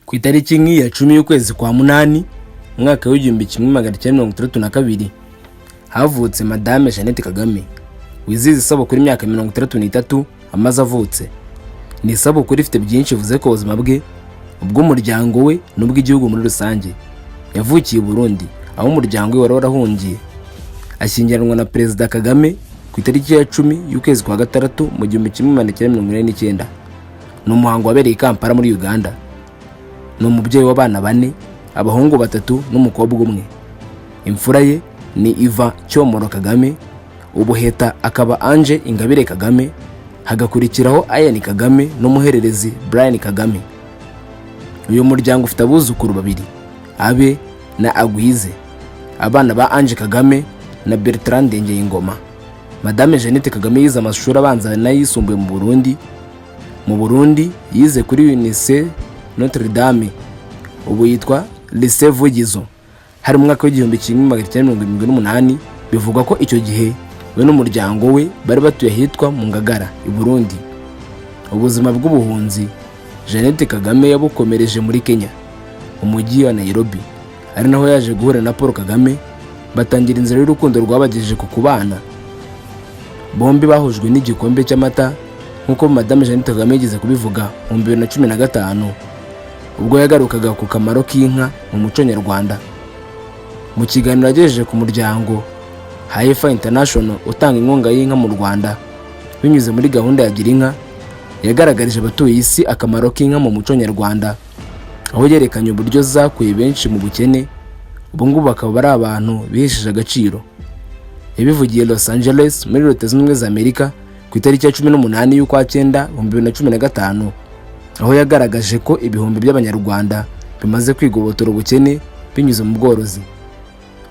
Ku itariki ya 10 y'ukwezi kwa munani umwaka w'igihumbi kimwe magana cyenda mirongo itandatu na kabiri havutse Madame Jeannette Kagame wizihiza isabukuru imyaka 33 amaze avutse. Ni isabukuru ifite byinshi ivuze ku buzima bwe, ubw'umuryango we n'ubw'igihugu muri rusange. Yavukiye i Burundi aho umuryango we wari warahungiye, ashyingiranwa na Perezida Kagame ku itariki ya 10 y'ukwezi kwa gatandatu mu 1949. Ni umuhango wabereye i Kampala muri Uganda. Ni umubyeyi w'abana 4, abahungu 3 n'umukobwa umwe. Imfura ye ni Iva Cyomoro Kagame, ubuheta akaba Ange Ingabire Kagame, hagakurikiraho Ayani Kagame n'umuhererezi Brian Kagame. Uyu muryango ufite abuzukuru 2, Abe na Agwize, abana ba Ange Kagame na Bertrand Ngeyingoma. Madame Jeannette Kagame yize amashuri abanza n'ayisumbuye mu Burundi yize kuri Lycée Notre Dame, ubu yitwa Lycée Vugizo. Hari mu mwaka w'igihumbi kimwe magana cyenda mirongo irindwi n'umunani bivugwa ko icyo gihe we n'umuryango we bari batuye ahitwa mu Ngagara i Burundi. Ubuzima bw'ubuhunzi Jeannette Kagame yabukomereje muri Kenya, umujyi wa Nairobi, ari naho yaje guhura na Paul Kagame, batangira inzira y'urukundo rwabagejeje ku kubana. Bombi bahujwe n'igikombe cy'amata nk'uko Madame Jeannette Kagame yigeze kubivuga mu 2015 ubwo yagarukaga ku kamaro k'inka mu muco nyarwanda. Mu kiganiro yagejeje ku muryango Haifa International utanga inkunga y'inka mu Rwanda binyuze muri gahunda ya Girinka, yagaragarije abatuye isi akamaro k'inka mu muco nyarwanda, aho yerekanye uburyo zakuye benshi mu bukene, ubu ngubu bakaba bari abantu bihesheje agaciro. Yabivugiye Los Angeles muri Leta Zunze Ubumwe za Amerika ku itariki ya 18 y'ukwa 9 2015, aho yagaragaje ko ibihumbi by'abanyarwanda bimaze kwigobotora ubukene binyuze mu bworozi.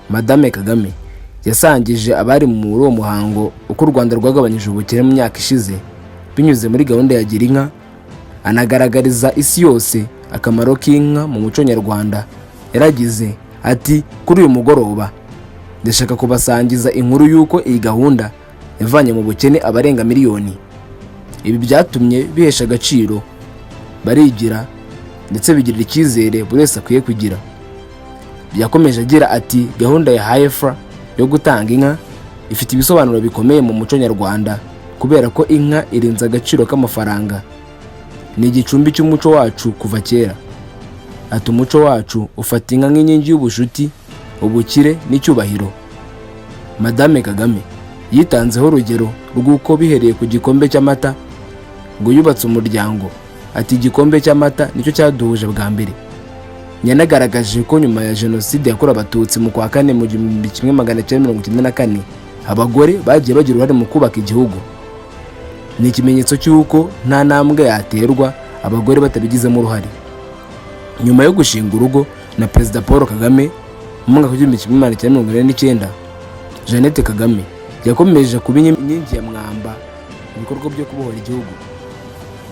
Madame Kagame yasangije abari muri uwo muhango uko u Rwanda rwagabanyije ubukene mu myaka ishize binyuze muri gahunda ya Girinka, anagaragariza isi yose akamaro k'inka mu muco nyarwanda. Yaragize ati, kuri uyu mugoroba ndashaka kubasangiza inkuru y'uko iyi gahunda yavanye mu bukene abarenga miliyoni. Ibi byatumye bihesha agaciro, barigira ndetse bigirira icyizere buri wese akwiye kugira. Byakomeje agira ati, gahunda ya Haifa yo gutanga inka ifite ibisobanuro bikomeye mu muco nyarwanda kubera ko inka irenze agaciro k'amafaranga. Ni igicumbi cy'umuco wacu kuva kera. Ati, umuco wacu ufata inka nk'inkingi y'ubushuti, ubukire n'icyubahiro. Madame Kagame yitanzeho urugero rw'uko bihereye ku gikombe cy'amata ngo yubatse umuryango. Ati, igikombe cy'amata nicyo cyaduhuje bwa mbere. Yanagaragaje ko nyuma ya Jenoside yakorewe Abatutsi mu kwa 4 mu 1994 abagore bagiye bagira uruhare mu kubaka igihugu. Ni ikimenyetso cy'uko nta ntambwe yaterwa abagore batabigizemo uruhare. Nyuma yo gushinga urugo na Perezida Paul Kagame mu mwaka w'igihumbi kimwe magana cyenda mirongo inani n'icyenda, Jeannette Kagame yakomeje kuba inkingi ya mwamba mu bikorwa byo kubohora igihugu.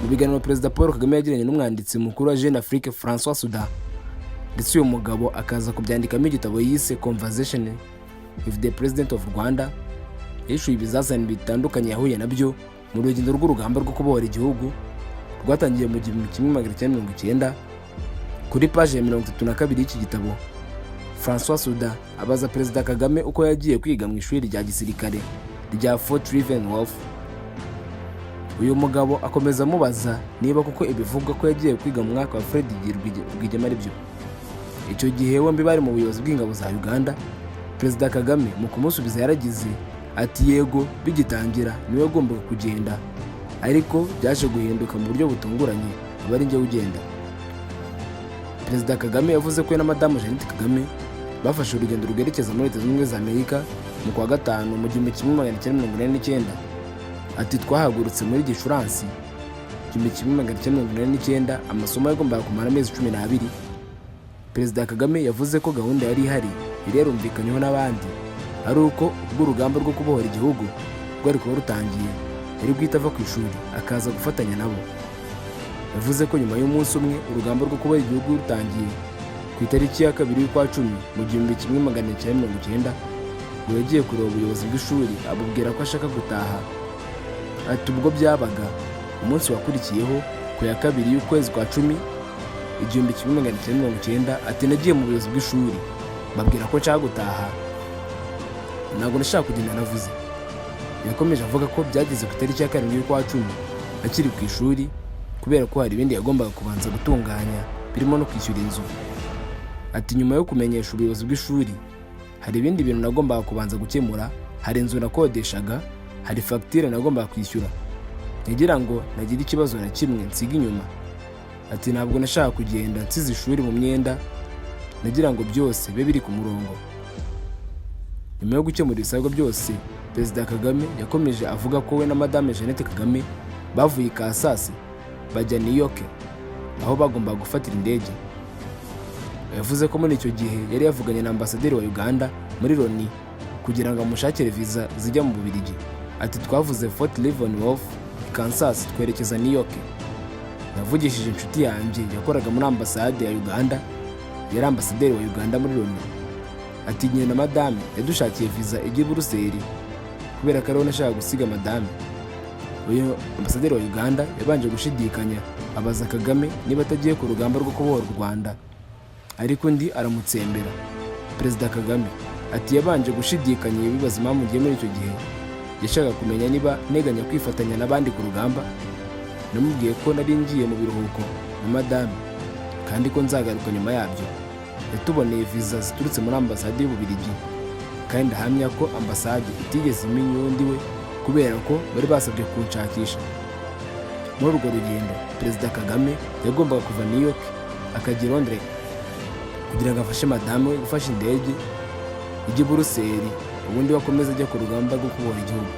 Mu biganiro Perezida Paul Kagame yagiranye n'umwanditsi mukuru wa Jeune Afrique François Soudan, ndetse uyu mugabo akaza kubyandikamo igitabo yise Conversation with the President of Rwanda, yishuye ibizazane bitandukanye yahuye nabyo mu rugendo rw'urugamba rwo kubohora igihugu rwatangiye mu 1990. Kuri page ya 32 y'iki gitabo, François Soudan abaza Perezida Kagame uko yagiye kwiga mu ishuri rya gisirikare rya Fort Leavenworth. Uyu mugabo akomeza amubaza niba kuko ibivugwa ko yagiye kwiga mu mwaka wa Fred Rwigema ari byo. Icyo gihe bombi bari mu buyobozi bw'ingabo za Uganda. Perezida Kagame mu kumusubiza yaragize ati, yego bigitangira niwe agombaga kugenda, ariko byaje guhinduka mu buryo butunguranye aba ari njye ugenda. Perezida Kagame yavuze ko na Madame Jeannette Kagame bafashe urugendo rwerekeza muri Leta Zunze Ubumwe za Amerika mu kwa 5 mu 1949. Ati, twahagurutse muri Gicurasi 1949, amasomo yagombaga kumara amezi 12. Perezida Kagame yavuze ko gahunda yari ihari irerumvikanyeho n'abandi, ari uko ubwo urugamba rwo kubohora igihugu rwari kuba rutangiye yari guhita ava ku ishuri akaza gufatanya nabo. Yavuze ko nyuma y'umunsi umwe urugamba rwo kubohora igihugu rutangiye ku itariki ya 2 y'ukwa 10 mu 1990, ngo yagiye kureba ubuyobozi bw'ishuri abubwira ko ashaka gutaha. Ati, ubwo byabaga umunsi wakurikiyeho ku ya 2 y'ukwezi kwa 10 1990 ati nagiye mu buyobozi bw'ishuri babwira ko nshaka gutaha, ntabwo nashaka kugenda navuze. Yakomeje avuga ko byageze ku itariki ya 7 y'ukwa 10 akiri ku ishuri kubera ko hari ibindi yagombaga kubanza gutunganya birimo no kwishyura inzu. Ati nyuma yo kumenyesha ubuyobozi bw'ishuri hari ibindi bintu nagombaga kubanza gukemura, hari inzu nakodeshaga, hari fagitire nagombaga kwishyura, ngira ngo nagira ikibazo na kimwe nsiga inyuma. Ati ntabwo nashaka kugenda nsize ishuri mu myenda, nagira ngo byose bibe biri ku murongo. Nyuma yo gukemura ibisabwa byose, Perezida Kagame yakomeje avuga ko we na Madame Jeannette Kagame bavuye i Kasasi bajya New York aho bagombaga gufatira indege. Yavuze ko muri icyo gihe yari yavuganye na ambasaderi wa Uganda muri Loni kugira ngo amushakire visa zijya mu Bubiligi. Ati twavuze Fort Leavenworth i Kansas twerekeza New York. Navugishije inshuti yanjye yakoraga muri ambasade ya Uganda, yari ambasaderi wa Uganda muri Loni. Ati nyine na Madame yadushakiye visa ijya i Buruseli kubera ko ariho nashaka gusiga Madame. Uyu ambasaderi wa Uganda yabanje gushidikanya abaza Kagame niba atagiye ku rugamba rwo kubohora u Rwanda, ariko undi aramutsembera. Perezida Kagame ati yabanje gushidikanya ibibaza impamvu ngiye muri icyo gihe, yashaka kumenya niba nteganya kwifatanya n'abandi ku rugamba. Namubwiye ko nari ngiye mu biruhuko na Madame kandi ko nzagaruka nyuma yabyo. Yatuboneye visa ziturutse muri ambasade y'Ububiligi kandi ahamya ko ambasade itigeze imenya undi we kubera ko bari basabye kunshakisha. Muri urwo rugendo Perezida Kagame yagombaga kuva New York akajya i Londres kugira ngo afashe Madame we gufasha indege ijya i Buruseli, ubundi bakomeza ajya ku rugamba rwo kubohora igihugu.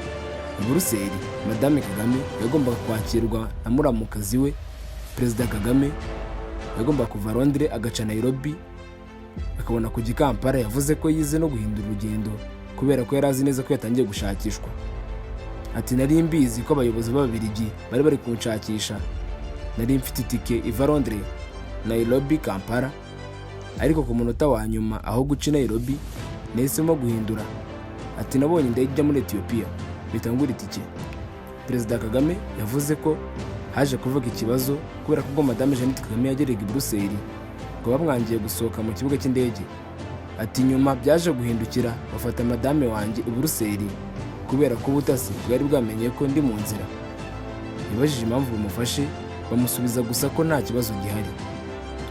I Buruseli Madame Kagame yagombaga kwakirwa na muramukazi we. Perezida Kagame yagombaga kuva Londres agaca Nairobi akabona kujya i Kampala. Yavuze ko yize no guhindura urugendo kubera ko yari azi neza ko yatangiye gushakishwa. Ati nari mbizi ko abayobozi b'Ababiligi bari kunshakisha, nari mfite itike iva Londres Nairobi Kampala, ariko ku munota wa nyuma aho guca Nairobi nahisemo guhindura. Ati nabonye indege ijya muri Ethiopia bitangura itike. Perezida Kagame yavuze ko haje kuvuga ikibazo kubera ko Madame Jeannette Kagame yagereye i Buruseli ngo bamwangiye gusohoka mu kibuga cy'indege. Ati nyuma byaje guhindukira bafata Madame wanjye i Buruseli kubera ko ubutasi bwari bwamenye ko ndi mu nzira. Yabajije impamvu bamufashe, bamusubiza gusa ko nta kibazo gihari.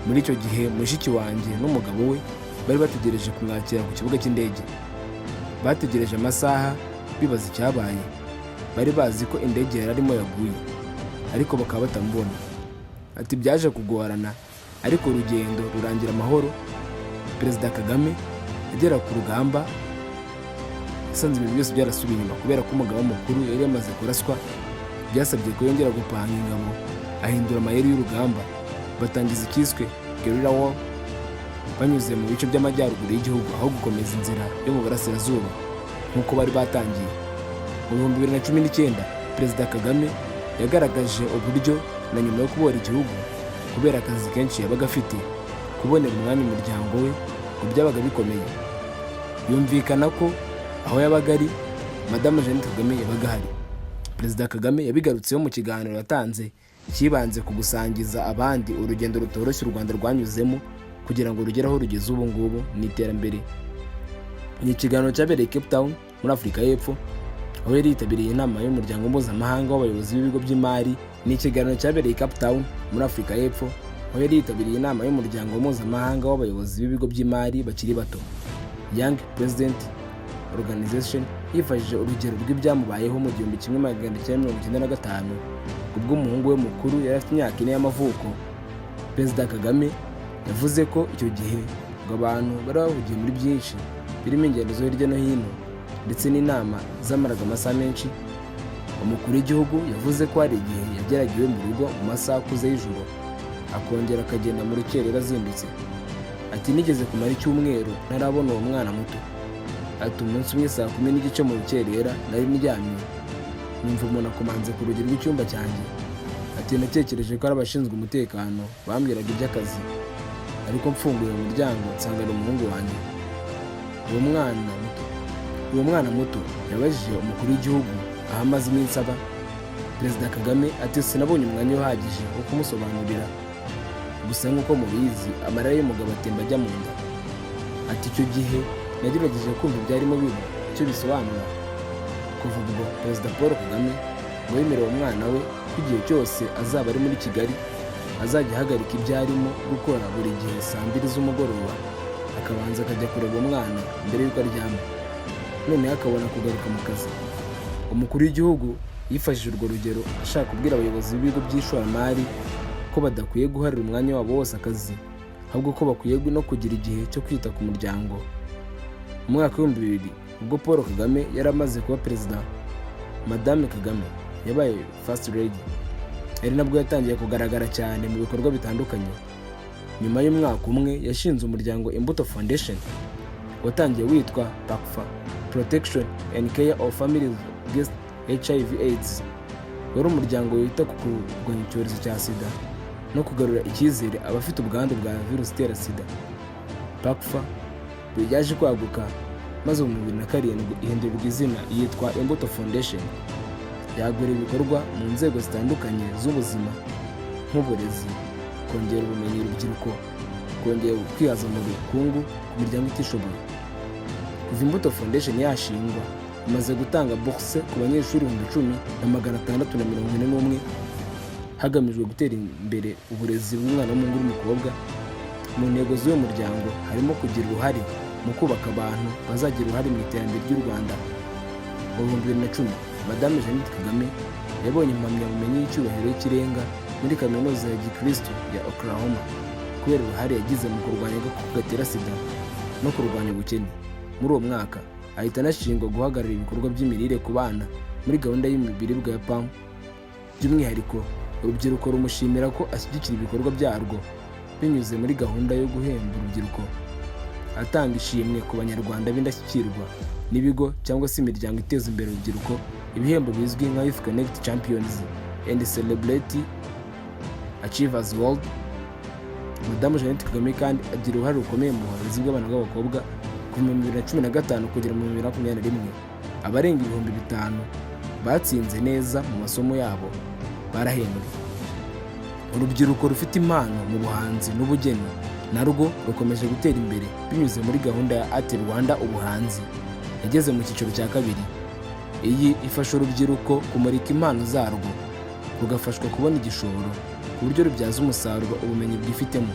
Muri icyo gihe mushiki wanjye n'umugabo we bari bategereje kumwakira ku kibuga cy'indege. Bategereje amasaha bibaza icyabaye, bari bazi ko indege yari arimo yaguye ariko bakaba batamubona. Ati byaje kugorana ariko urugendo rurangira amahoro. Perezida Kagame agera ku rugamba yasanze ibintu byose byarasubiye inyuma kubera ko umugaba mukuru yari yamaze kuraswa. Byasabye ko yongera gupanga ingabo, ahindura amayeri y'urugamba, batangiza ikiswe guerrilla war banyuze mu bice by'amajyaruguru y'igihugu aho gukomeza inzira yo mu burasirazuba nk'uko bari batangiye. Mu 2019 Perezida Kagame yagaragaje uburyo na nyuma yo kubohora igihugu kubera akazi kenshi yabaga afite, kubonera umwanya umuryango we ngo byabaga bikomeye. Yumvikana ko aho yabaga ari Madame Jeannette Kagame yabaga hari. Perezida Kagame yabigarutseho mu kiganiro yatanze kibanze ku gusangiza abandi urugendo rutoroshye u Rwanda rwanyuzemo kugira ngo rugere aho rugeze ubu ngubu n'iterambere. Ni ikiganiro cyabereye Cape Town muri Afurika y'Epfo aho yari yitabiriye inama y'umuryango mpuzamahanga w'abayobozi b'ibigo by'imari. Ni ikiganiro cyabereye Cape Town muri Afurika y'Epfo aho yari yitabiriye inama y'umuryango mpuzamahanga w'abayobozi b'ibigo by'imari bakiri bato, Young President Organization, yifashishije urugero rw'ibyamubayeho mu 1995 ubwo umuhungu we mukuru yari afite imyaka 4 y'amavuko. Perezida Kagame yavuze ko icyo gihe ngo abantu bari bahugiye muri byinshi birimo ingendo zo hirya no hino ndetse n'inama zamaraga amasaha menshi. Umukuru w'igihugu yavuze ko hari igihe yageragiwe mu rugo mu masaha akuze y'ijoro akongera akagenda mu rukerera azindutse. Ati nigeze kumara icyumweru ntarabona uwo mwana muto. Ati umunsi umwe saa 10:30 mu rukerera nari ndyamye numva umuntu akomanze ku rugi rw'icyumba cyanjye. Ati natekereje ko ari abashinzwe umutekano bambwiraga iby'akazi, ariko mfunguye umuryango nsanga ari umuhungu wanjye. Uwo mwana muto yabajije umukuru w'igihugu aho amaze iminsi aba. Perezida Kagame ati sinabonye umwanya uhagije wo kumusobanurira. gusa nk'uko mubizi amarira y'umugabo atemba ajya mu nda. Ati icyo gihe nagerageje kumva ibyarimo biba icyo bisobanura. Kuva ubwo Perezida Paul Kagame ngo yemerera umwana we ko igihe cyose azaba ari muri Kigali azajya ahagarika ibyo arimo gukora buri gihe saa 2 z'umugoroba akabanza akajya kureba umwana mbere y'uko aryama, noneho akabona kugaruka mu kazi. Umukuru w'igihugu yifashishije urwo rugero ashaka kubwira abayobozi b'ibigo by'ishoramari ko badakwiye guharira umwanya wabo wose akazi, ahubwo ko bakwiye no kugira igihe cyo kwita ku muryango. Mu mwaka wa 2000 ubwo Paul Kagame yari amaze kuba perezida, Madame Kagame yabaye First Lady, ari nabwo yatangiye kugaragara cyane mu bikorwa bitandukanye. Nyuma y'umwaka umwe yashinze umuryango Imbuto Foundation watangiye witwa PACFA, Protection and Care of Families Against HIV/AIDS. Wari umuryango wita ku kurwanya icyorezo cya sida no kugarura icyizere abafite ubwandu bwa virusi itera sida. PACFA yaje kwaguka maze mu 2007 ihindurirwa izina yitwa Imbuto Foundation. Yagura ibikorwa mu nzego zitandukanye z'ubuzima nk'uburezi, kongera ubumenyi urubyiruko, kongera kwihaza mu bukungu ku miryango itishoboye. Kuva Imbuto Foundation yashingwa imaze gutanga bourse ku banyeshuri 10,641 hagamijwe gutera imbere uburezi bw'umwana w'umuhungu n'umukobwa. Mu ntego z'uwo muryango harimo kugira uruhare mu kubaka abantu bazagira uruhare mu iterambere ry'u Rwanda. Mu 2010 Madame Jeannette Kagame yabonye impamyabumenyi y'icyubahiro y'ikirenga muri kaminuza ya Gikristo ya Oklahoma kubera uruhare yagize mu kurwanya agakoko gatera sida no kurwanya ubukene. Muri uwo mwaka ahita anashingwa guhagararira ibikorwa by'imirire ku bana muri gahunda y'imibiribwa ya PAM. By'umwihariko urubyiruko rumushimira ko ashyigikira ibikorwa byarwo binyuze muri gahunda yo guhemba urubyiruko, atanga ishimwe ku banyarwanda b'indashyikirwa n'ibigo cyangwa se imiryango iteza imbere urubyiruko, ibihembo bizwi nka Youth Connect Champions and Celebrity Achievers World. Madame Jeannette Kagame kandi agira uruhare rukomeye mu burezi bw'abana b'abakobwa kuva mu 2015 kugera mu 2021. Abarenga 5,000 batsinze neza mu masomo yabo barahembwe. Urubyiruko rufite impano mu buhanzi n'ubugeni narwo rukomeje gutera imbere binyuze muri gahunda ya Art Rwanda ubuhanzi yageze mu cyiciro cya 2. Iyi ifasha urubyiruko kumurika impano zarwo rugafashwa kubona igishoro ku buryo rubyaza umusaruro ubumenyi bwifitemo.